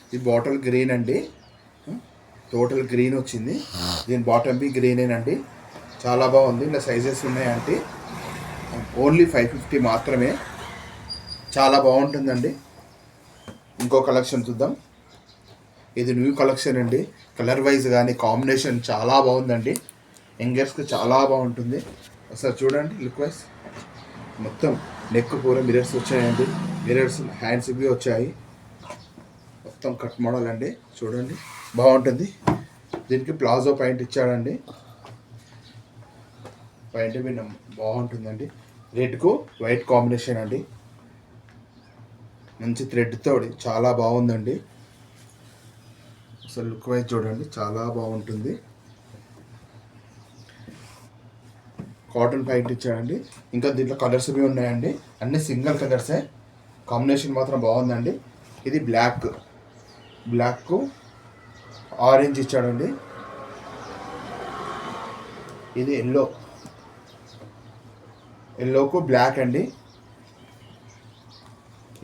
ఇది bottle green అండి, total green వచ్చింది. దీని బాటమ్ బి గ్రీనేనండి. చాలా బాగుంది. ఇలా సైజెస్ ఉన్నాయండి. ఓన్లీ 550 మాత్రమే. చాలా బాగుంటుందండి. ఇంకో కలెక్షన్ చూద్దాం. ఇది న్యూ కలెక్షన్ అండి. కలర్ వైజ్ కానీ కాంబినేషన్ చాలా బాగుందండి. యంగర్స్కి చాలా బాగుంటుంది. ఒకసారి చూడండి. లుక్ వైజ్ మొత్తం నెక్ పూర మిరర్స్ వచ్చాయండి. మిరర్స్ హ్యాండ్స్ ఇవి వచ్చాయి. మొత్తం కట్ మోడల్ అండి. చూడండి బాగుంటుంది. దీనికి ప్లాజో పాయింట్ ఇచ్చాడండి. పాయింట్ మీద బాగుంటుందండి. రెడ్కు వైట్ కాంబినేషన్ అండి. మంచి థ్రెడ్తో చాలా బాగుందండి. అసలు లుక్ వైజ్ చూడండి చాలా బాగుంటుంది. కాటన్ ప్యాంట్ ఇచ్చాడండి. ఇంకా దీంట్లో కలర్స్ भी ఉన్నాయండి. అన్ని సింగిల్ కలర్సే. కాంబినేషన్ మాత్రం బాగుందండి. ఇది బ్లాక్ ఆరెంజ్ ఇచ్చాడండి. ఇది ఎల్లోకు బ్లాక్ అండి.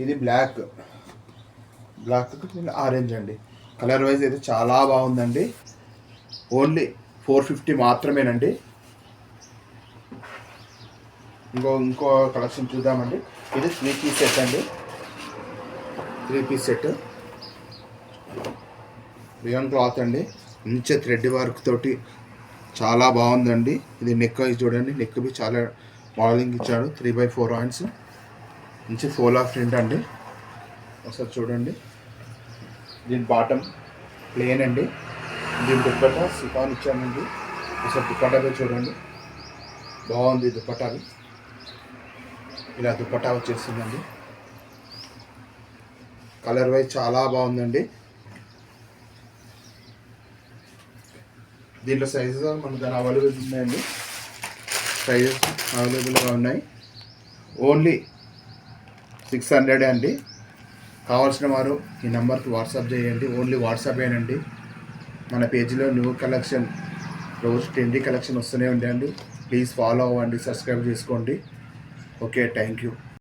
ఇది బ్లాక్ ఆరెంజ్ అండి. కలర్ వైజ్ అయితే చాలా బాగుందండి. ఓన్లీ 450 మాత్రమేనండి. ఇంకో కలెక్షన్ చూద్దామండి. ఇది 3 పీస్ సెట్ అండి. 3 పీస్ సెట్ రియాన్ క్లాత్ అండి. మంచి థ్రెడ్ వర్క్ తోటి చాలా బాగుందండి. ఇది నెక్ వైజ్ చూడండి. నెక్ బి చాలా మోడలింగ్ ఇచ్చాడు. 3/4 హ్యాండ్స్ మంచి ఫోలా ప్రింట్ అండి. ఒకసారి చూడండి. దీని బాటమ్ ప్లేన్ అండి. దీని దుప్పట్టా సిఫాన్ ఇచ్చానండి. ఒకసారి దుప్పట్టా చూడండి. బాగుంది దుప్పట్టావి. ఇలా దుప్పట్టా వచ్చేస్తుందండి. కలర్ వైజ్ చాలా బాగుందండి. దీంట్లో సైజెస్ మన దాని అవైలబుల్ ఉన్నాయండి. సైజెస్ అవైలబుల్గా ఉన్నాయి. ఓన్లీ 600 అండి. కావాల్సిన వారు ఈ నెంబర్కి వాట్సాప్ చేయండి. ఓన్లీ వాట్సాప్ ఏనండి. మన పేజీలో న్యూ కలెక్షన్ రోజు ట్రెండీ కలెక్షన్ వస్తూనే ఉండండి. ప్లీజ్ ఫాలో అవ్వండి, సబ్స్క్రైబ్ చేసుకోండి. Okay, thank you.